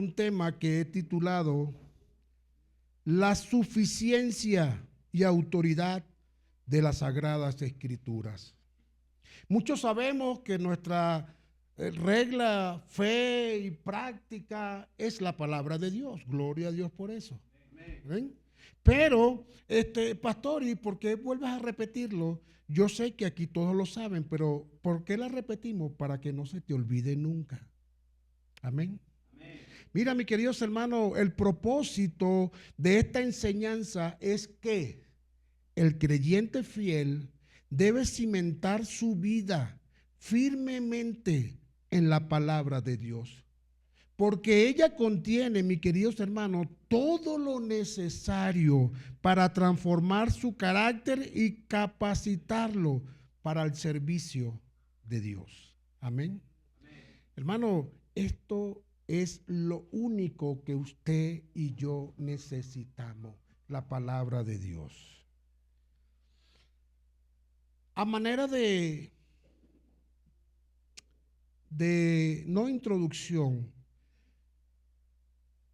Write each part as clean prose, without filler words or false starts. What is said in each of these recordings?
un tema que he titulado La suficiencia y autoridad de las Sagradas Escrituras. Muchos sabemos que nuestra regla, fe y práctica es la palabra de Dios. Gloria a Dios por eso. ¿Ven? Pero, pastor, ¿y por qué vuelves a repetirlo? Yo sé que aquí todos lo saben, pero ¿por qué la repetimos? Para que no se te olvide nunca. Amén. Mira, mis queridos hermanos, el propósito de esta enseñanza es que el creyente fiel debe cimentar su vida firmemente en la palabra de Dios, porque ella contiene, mis queridos hermanos, todo lo necesario para transformar su carácter y capacitarlo para el servicio de Dios. Amén. Hermano, esto es lo único que usted y yo necesitamos, la palabra de Dios. A manera de no introducción,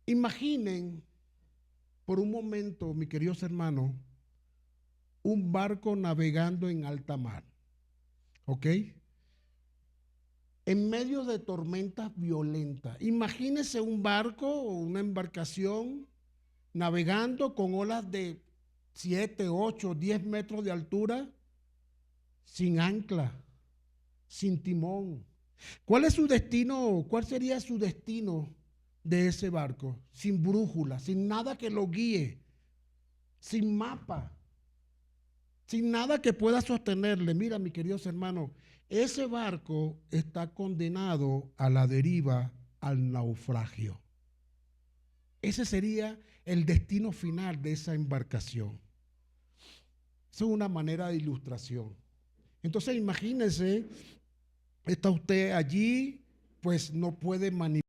imaginen por un momento, mis queridos hermanos, un barco navegando en alta mar, ¿ok? En medio de tormentas violentas. Imagínense un barco o una embarcación navegando con olas de 7, 8, 10 metros de altura, sin ancla, sin timón. ¿Cuál es su destino? ¿Cuál sería su destino de ese barco? Sin brújula, sin nada que lo guíe, sin mapa, sin nada que pueda sostenerle. Mira, mis queridos hermanos, ese barco está condenado a la deriva, al naufragio. Ese sería el destino final de esa embarcación. Eso es una manera de ilustración. Entonces, imagínese, está usted allí, pues no puede manipular.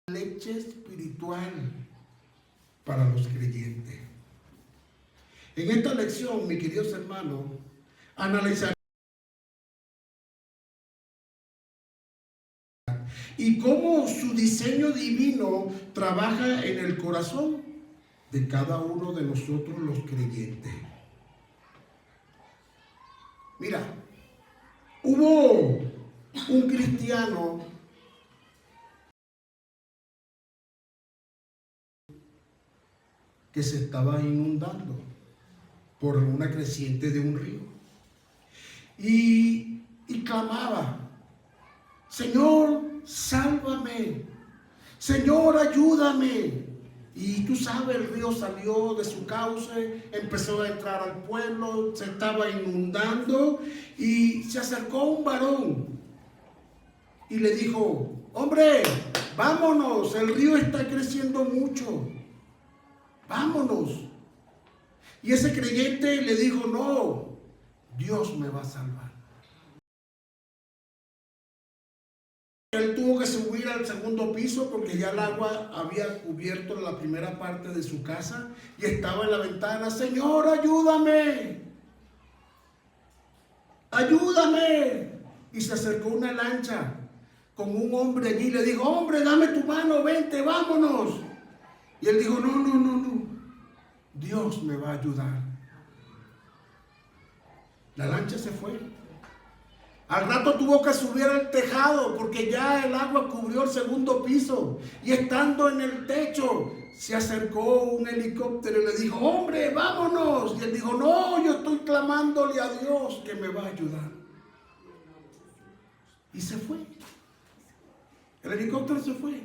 Leche espiritual para los creyentes. En esta lección, mis queridos hermanos, analizaremos y cómo su diseño divino trabaja en el corazón de cada uno de nosotros los creyentes. Mira, hubo un cristiano que se estaba inundando por una creciente de un río y clamaba: Señor, sálvame, Señor, ayúdame. Y tú sabes, el río salió de su cauce, empezó a entrar al pueblo, se estaba inundando y se acercó un varón y le dijo: hombre, vámonos, el río está creciendo mucho, vámonos. Y ese creyente le dijo: no, Dios me va a salvar. Él tuvo que subir al segundo piso porque ya el agua había cubierto la primera parte de su casa y estaba en la ventana. Señor, ayúdame, ayúdame. Y se acercó una lancha con un hombre allí. Le dijo, hombre, dame tu mano, vente, vámonos. Y él dijo, no, no, no, no. Dios me va a ayudar. La lancha se fue. Al rato tuvo que subir al tejado porque ya el agua cubrió el segundo piso. Y estando en el techo, se acercó un helicóptero y le dijo, hombre, vámonos. Y él dijo, no, yo estoy clamándole a Dios que me va a ayudar. Y se fue. El helicóptero se fue.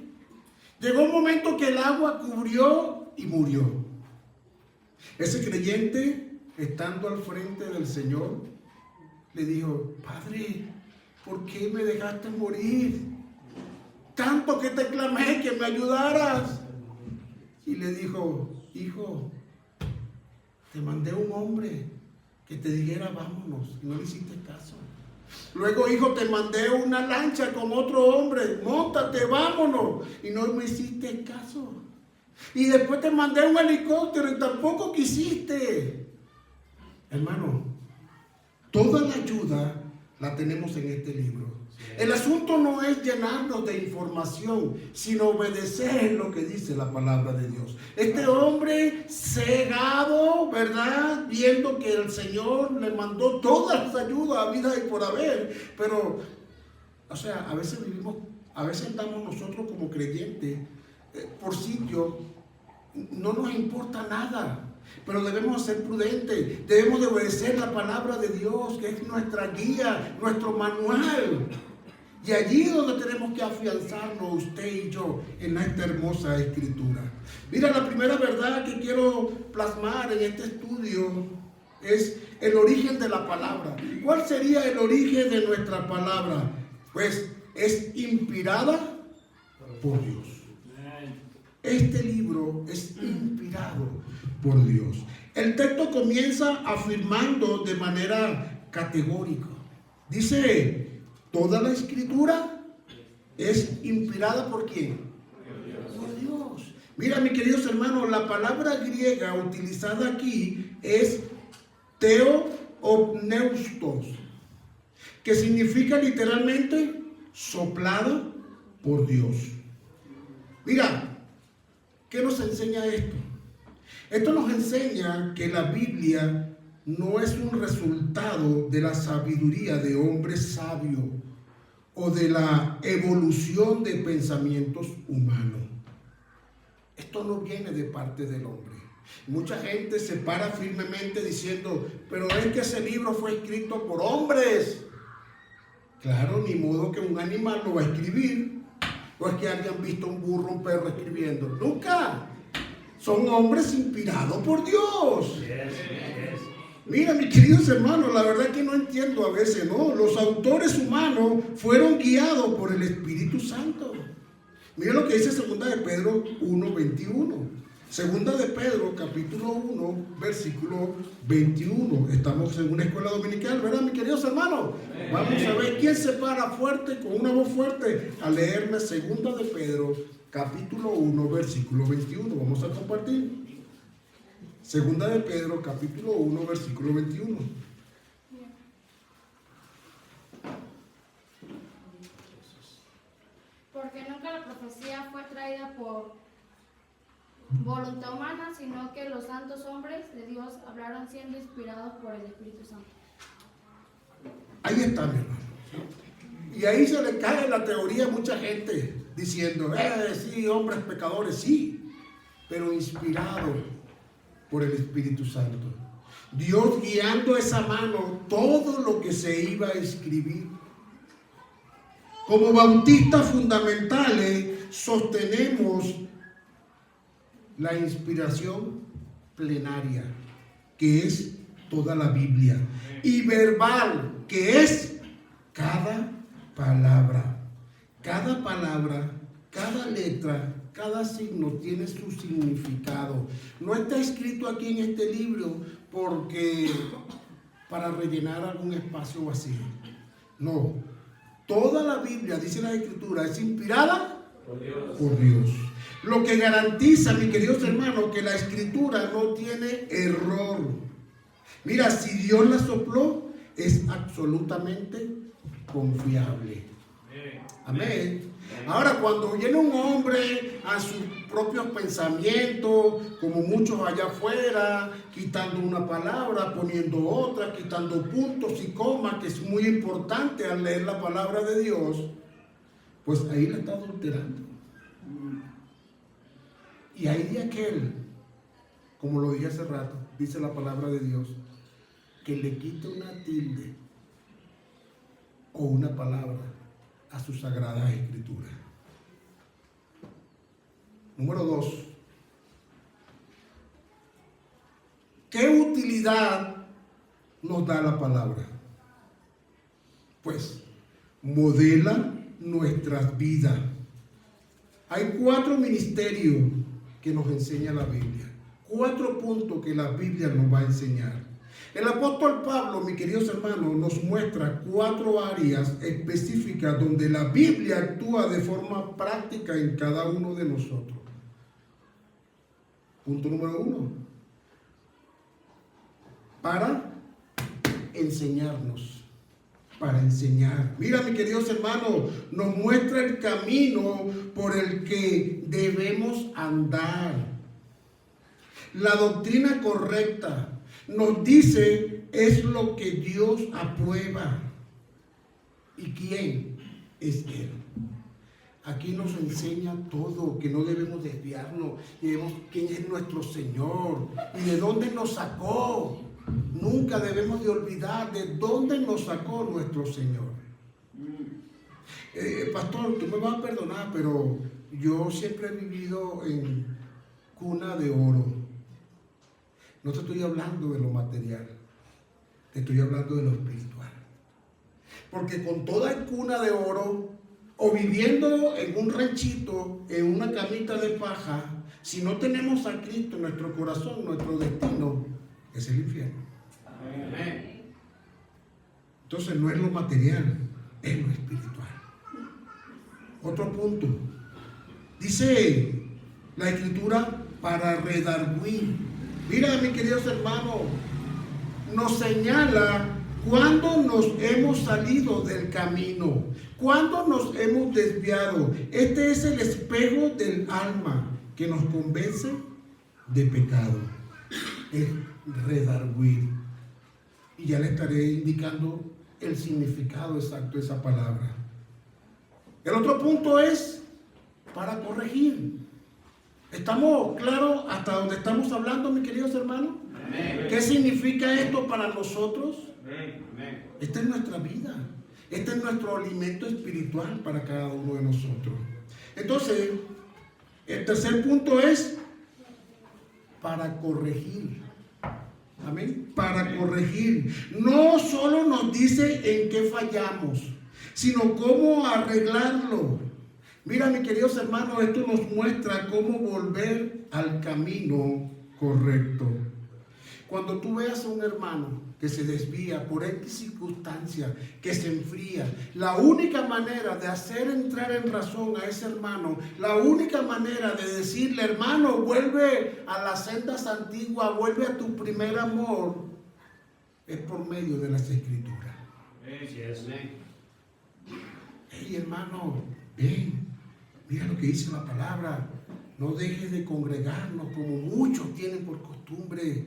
Llegó un momento que el agua cubrió y murió. Ese creyente, estando al frente del Señor, le dijo, Padre, ¿por qué me dejaste morir? Tanto que te clamé que me ayudaras. Y le dijo, hijo, te mandé un hombre que te dijera vámonos y no le hiciste caso. Luego, hijo, te mandé una lancha con otro hombre, móntate, vámonos, y no me hiciste caso. Y después te mandé un helicóptero y tampoco quisiste. Hermano, toda la ayuda la tenemos en este libro. El asunto no es llenarnos de información, sino obedecer lo que dice la palabra de Dios. Este hombre cegado, ¿verdad? Viendo que el Señor le mandó todas las ayudas a vida y por haber. Pero, o sea, a veces andamos nosotros como creyentes por sitio, no nos importa nada. Pero debemos ser prudentes, debemos de obedecer la palabra de Dios, que es nuestra guía, nuestro manual. Y allí es donde tenemos que afianzarnos usted y yo en esta hermosa escritura. Mira, la primera verdad que quiero plasmar en este estudio es el origen de la palabra. ¿Cuál sería el origen de nuestra palabra? Pues es inspirada por Dios. Este libro es inspirado por Dios. El texto comienza afirmando de manera categórica. Dice, toda la escritura es inspirada ¿por quién? Por Dios. Mira, mis queridos hermanos, la palabra griega utilizada aquí es theopneustos, que significa literalmente soplada por Dios. Mira, ¿qué nos enseña esto? Esto nos enseña que la Biblia no es un resultado de la sabiduría de hombres sabios o de la evolución de pensamientos humanos. Esto no viene de parte del hombre. Mucha gente se para firmemente diciendo, pero es que ese libro fue escrito por hombres. Claro, ni modo que un animal lo va a escribir. ¿O es que hayan visto un burro, un perro escribiendo? Nunca. Son hombres inspirados por Dios. Mira, mis queridos hermanos, la verdad que no entiendo a veces, ¿no? Los autores humanos fueron guiados por el Espíritu Santo. Mira lo que dice 2 de Pedro 1:21. 2 de Pedro, capítulo 1, versículo 21. Estamos en una escuela dominical, ¿verdad, mis queridos hermanos? Vamos a ver quién se para fuerte, con una voz fuerte, a leerme 2 de Pedro, capítulo 1, versículo 21. Vamos a compartir. 2 de Pedro, capítulo 1, versículo 21. Porque nunca la profecía fue traída por voluntad humana, sino que los santos hombres de Dios hablaron siendo inspirados por el Espíritu Santo. Ahí está, mi hermano. Y ahí se le cae la teoría a mucha gente diciendo, sí, hombres pecadores, sí, pero inspirados por el Espíritu Santo. Dios guiando esa mano todo lo que se iba a escribir. Como bautistas fundamentales sostenemos la inspiración plenaria, que es toda la Biblia, y verbal, que es cada palabra. Cada palabra, cada letra, cada signo tiene su significado. No está escrito aquí en este libro porque para rellenar algún espacio vacío. No. Toda la Biblia, dice la Escritura, es inspirada por Dios. Lo que garantiza, mis queridos hermanos, que la Escritura no tiene error. Mira, si Dios la sopló, es absolutamente confiable. Amén. Ahora, cuando viene un hombre a sus propios pensamientos, como muchos allá afuera, quitando una palabra, poniendo otra, quitando puntos y comas, que es muy importante al leer la palabra de Dios, pues ahí la está adulterando. Y hay de aquel, como lo dije hace rato, dice la palabra de Dios, que le quita una tilde o una palabra a sus sagradas escrituras. Número 2. ¿Qué utilidad nos da la palabra? Pues modela nuestras vidas. Hay 4 ministerios que nos enseña la Biblia. 4 puntos que la Biblia nos va a enseñar. El apóstol Pablo, mis queridos hermanos, nos muestra 4 áreas específicas donde la Biblia actúa de forma práctica en cada uno de nosotros. Punto número 1. Para enseñarnos. Para enseñar. Mira, mis queridos hermanos, nos muestra el camino por el que debemos andar. La doctrina correcta. Nos dice es lo que Dios aprueba. ¿Y quién es Él? Aquí nos enseña todo, que no debemos desviarnos, y vemos quién es nuestro Señor y de dónde nos sacó. Nunca debemos de olvidar de dónde nos sacó nuestro Señor. Pastor, tú me vas a perdonar, pero yo siempre he vivido en cuna de oro. No te estoy hablando de lo material, te estoy hablando de lo espiritual. Porque con toda cuna de oro, o viviendo en un ranchito, en una camita de paja, si no tenemos a Cristo en nuestro corazón, nuestro destino es el infierno. Amén. Entonces no es lo material, es lo espiritual. Otro punto. Dice la Escritura para redarguir. Mira, mis queridos hermanos, nos señala cuando nos hemos salido del camino, cuando nos hemos desviado. Este es el espejo del alma que nos convence de pecado. Es redarguir. Y ya le estaré indicando el significado exacto de esa palabra. El otro punto es para corregir. ¿Estamos claros hasta donde estamos hablando, mis queridos hermanos? Amén. ¿Qué significa esto para nosotros? Amén. Esta es nuestra vida. Este es nuestro alimento espiritual para cada uno de nosotros. Entonces, el tercer punto es para corregir. Amén. Para corregir. No solo nos dice en qué fallamos, sino cómo arreglarlo. Mira, mis queridos hermanos, esto nos muestra cómo volver al camino correcto. Cuando tú veas a un hermano que se desvía por X circunstancia, que se enfría, la única manera de hacer entrar en razón a ese hermano, la única manera de decirle, hermano, vuelve a las sendas antiguas, vuelve a tu primer amor, es por medio de las Escrituras. Hey, hermano, ven. Mira lo que dice la palabra. No dejes de congregarnos como muchos tienen por costumbre.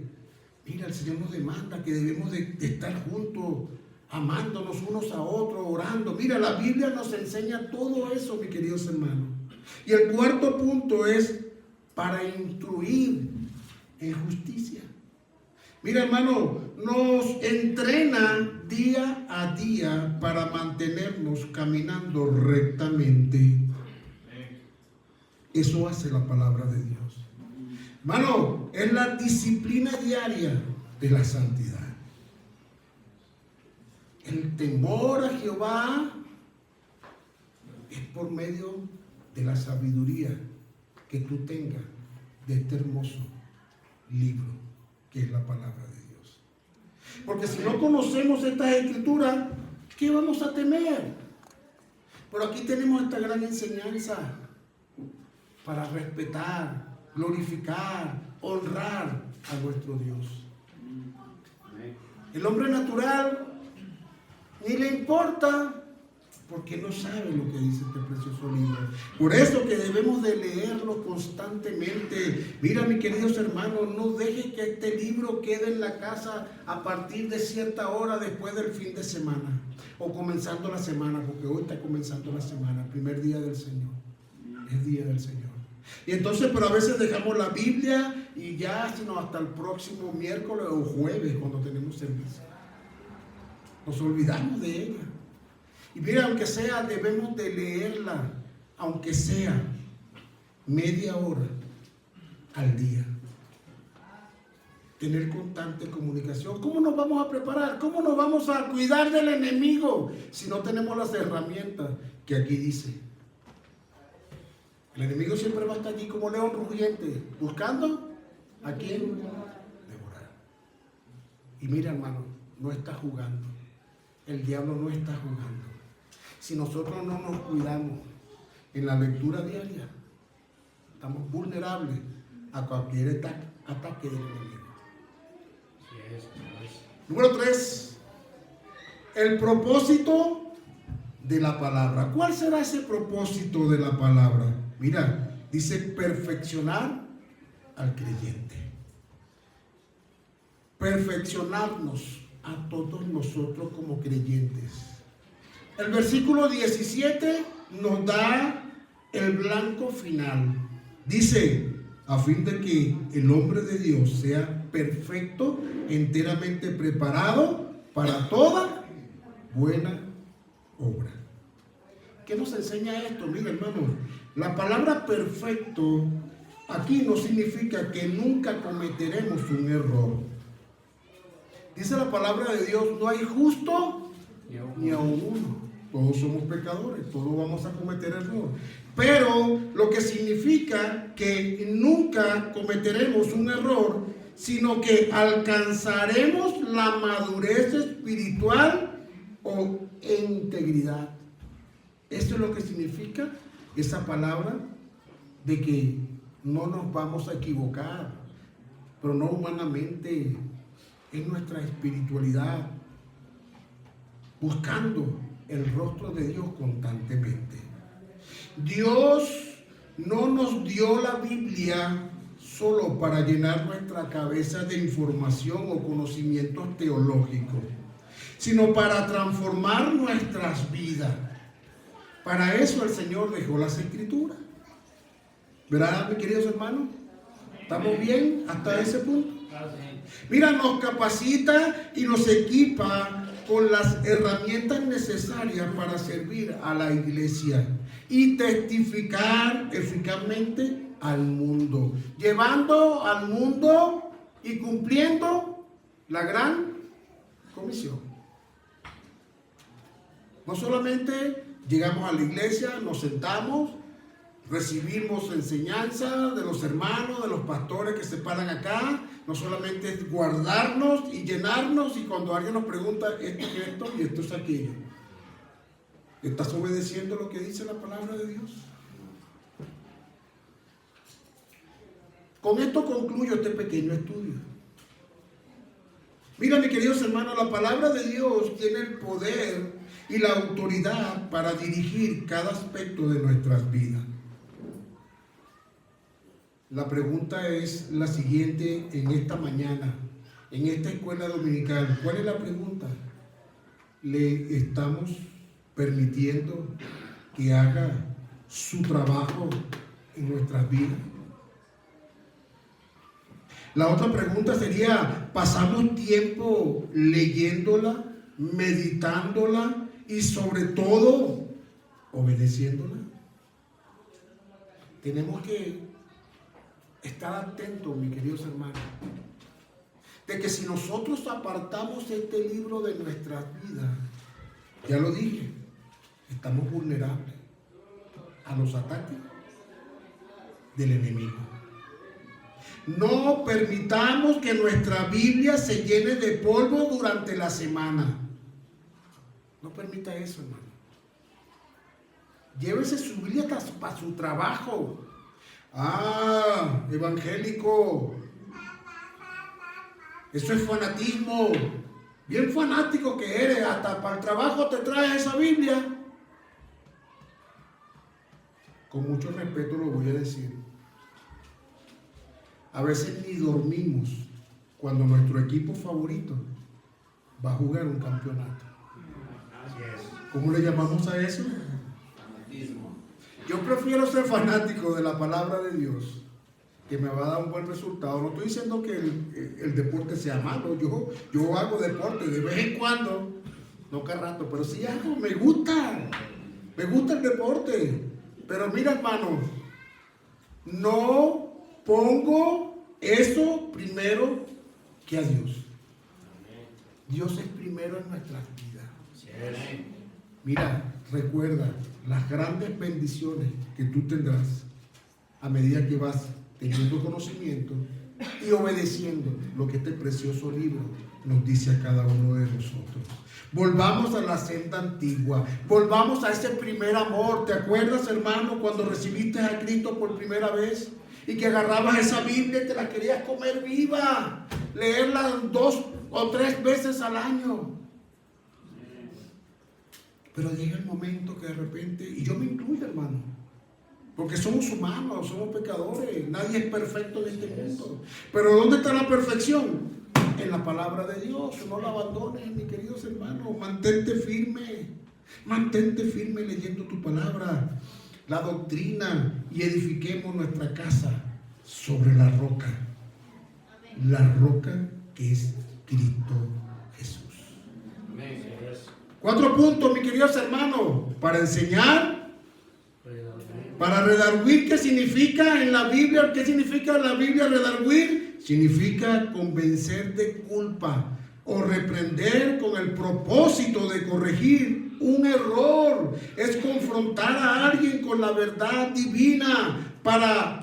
Mira, el Señor nos demanda que debemos de estar juntos, amándonos unos a otros, orando. Mira, la Biblia nos enseña todo eso, mis queridos hermanos. Y el cuarto punto es para instruir en justicia. Mira, hermano, nos entrena día a día para mantenernos caminando rectamente. Eso hace la palabra de Dios. Hermano, es la disciplina diaria de la santidad. El temor a Jehová es por medio de la sabiduría que tú tengas de este hermoso libro que es la palabra de Dios. Porque si no conocemos estas escrituras, ¿qué vamos a temer? Pero aquí tenemos esta gran enseñanza para respetar, glorificar, honrar a nuestro Dios. El hombre natural ni le importa, porque no sabe lo que dice este precioso libro. Por eso que debemos de leerlo constantemente. Mira, mis queridos hermanos, no deje que este libro quede en la casa a partir de cierta hora después del fin de semana o comenzando la semana, porque hoy está comenzando la semana, el primer día del Señor, es día del Señor. Y entonces, pero a veces dejamos la Biblia y ya, sino hasta el próximo miércoles o jueves cuando tenemos servicio. Nos olvidamos de ella. Y mira, aunque sea, debemos de leerla, aunque sea media hora al día. Tener constante comunicación. ¿Cómo nos vamos a preparar? ¿Cómo nos vamos a cuidar del enemigo si no tenemos las herramientas que aquí dice? El enemigo siempre va a estar allí como león rugiente, buscando a quién devorar. Y mira, hermano, no está jugando. El diablo no está jugando. Si nosotros no nos cuidamos en la lectura diaria, estamos vulnerables a cualquier ataque del enemigo. Número 3, el propósito de la palabra. ¿Cuál será ese propósito de la palabra? Mira, dice perfeccionar al creyente. Perfeccionarnos a todos nosotros como creyentes. El versículo 17 nos da el blanco final. Dice, a fin de que el hombre de Dios sea perfecto, enteramente preparado para toda buena obra. ¿Qué nos enseña esto? Mira, hermano, la palabra perfecto aquí no significa que nunca cometeremos un error. Dice la palabra de Dios, no hay justo ni aun uno. Todos somos pecadores, todos vamos a cometer error. Pero lo que significa que nunca cometeremos un error, sino que alcanzaremos la madurez espiritual o integridad. Esto es lo que significa esa palabra de que no nos vamos a equivocar, pero no humanamente, en nuestra espiritualidad, buscando el rostro de Dios constantemente. Dios no nos dio la Biblia solo para llenar nuestra cabeza de información o conocimientos teológicos, sino para transformar nuestras vidas. Para eso el Señor dejó las Escrituras. ¿Verdad, mis queridos hermanos? ¿Estamos bien hasta ese punto? Mira, nos capacita y nos equipa con las herramientas necesarias para servir a la iglesia y testificar eficazmente al mundo, llevando al mundo y cumpliendo la gran comisión. No solamente llegamos a la iglesia, nos sentamos, recibimos enseñanza de los hermanos, de los pastores que se paran acá. No solamente es guardarnos y llenarnos, y cuando alguien nos pregunta esto es esto y esto es aquello. ¿Estás obedeciendo lo que dice la palabra de Dios? Con esto concluyo este pequeño estudio. Mira, mis queridos hermanos, la palabra de Dios tiene el poder y la autoridad para dirigir cada aspecto de nuestras vidas. La pregunta es la siguiente en esta mañana, en esta escuela dominical. ¿Cuál es la pregunta? ¿Le estamos permitiendo que haga su trabajo en nuestras vidas? La otra pregunta sería, ¿pasamos tiempo leyéndola, meditándola y sobre todo obedeciéndola? Tenemos que estar atentos, mis queridos hermanos, de que si nosotros apartamos este libro de nuestras vidas, ya lo dije, estamos vulnerables a los ataques del enemigo. No permitamos que nuestra Biblia se llene de polvo durante la semana. No permita eso, hermano. Llévese su Biblia hasta para su trabajo. Ah, evangélico. Eso es fanatismo. Bien fanático que eres. Hasta para el trabajo te traes esa Biblia. Con mucho respeto lo voy a decir. A veces ni dormimos cuando nuestro equipo favorito va a jugar un campeonato. ¿Cómo le llamamos a eso? Fanatismo. Yo prefiero ser fanático de la palabra de Dios, que me va a dar un buen resultado. No estoy diciendo que el deporte sea malo. Yo hago deporte de vez en cuando, no cada rato, pero sí hago, me gusta el deporte. Pero mira, hermano, no pongo eso primero que a Dios. Dios es primero en nuestras vidas. Mira, recuerda las grandes bendiciones que tú tendrás a medida que vas teniendo conocimiento y obedeciendo lo que este precioso libro nos dice a cada uno de nosotros. Volvamos a la senda antigua, volvamos a ese primer amor. ¿Te acuerdas, hermano, cuando recibiste a Cristo por primera vez y que agarrabas esa Biblia y te la querías comer viva, leerla 2 o 3 veces al año? Pero llega el momento que de repente, y yo me incluyo, hermano, porque somos humanos, somos pecadores, nadie es perfecto en este mundo. Pero ¿dónde está la perfección? En la palabra de Dios. No la abandones, mis queridos hermanos. Mantente firme leyendo tu palabra, la doctrina, y edifiquemos nuestra casa sobre la roca. La roca que es Cristo Jesús. 4 puntos, mis queridos hermanos, para enseñar, para redarguir. ¿Qué significa en la Biblia? ¿Qué significa en la Biblia redarguir? Significa convencer de culpa o reprender con el propósito de corregir un error. Es confrontar a alguien con la verdad divina para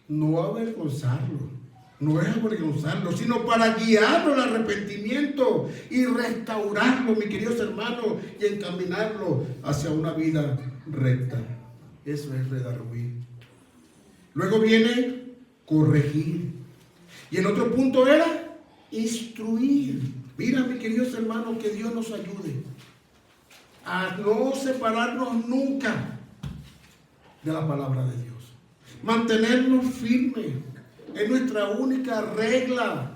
no avergonzarlo. No es avergonzarlo, sino para guiarlo al arrepentimiento y restaurarlo, mis queridos hermanos, y encaminarlo hacia una vida recta. Eso es redarguir. Luego viene corregir. Y el otro punto era instruir. Mira, mis queridos hermanos, que Dios nos ayude a no separarnos nunca de la palabra de Dios. Mantenernos firmes. Es nuestra única regla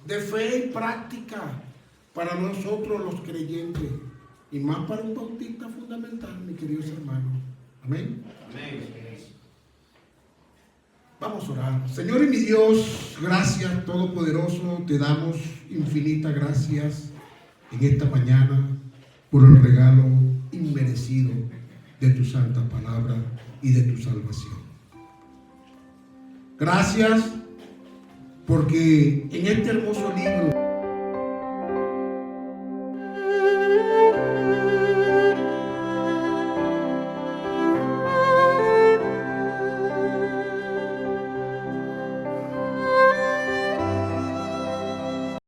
de fe y práctica para nosotros los creyentes. Y más para un bautista fundamental, mis queridos hermanos. Amén. Amén. Vamos a orar. Señor y mi Dios, gracias Todopoderoso, te damos infinitas gracias en esta mañana por el regalo inmerecido de tu santa palabra y de tu salvación. Gracias porque en este hermoso libro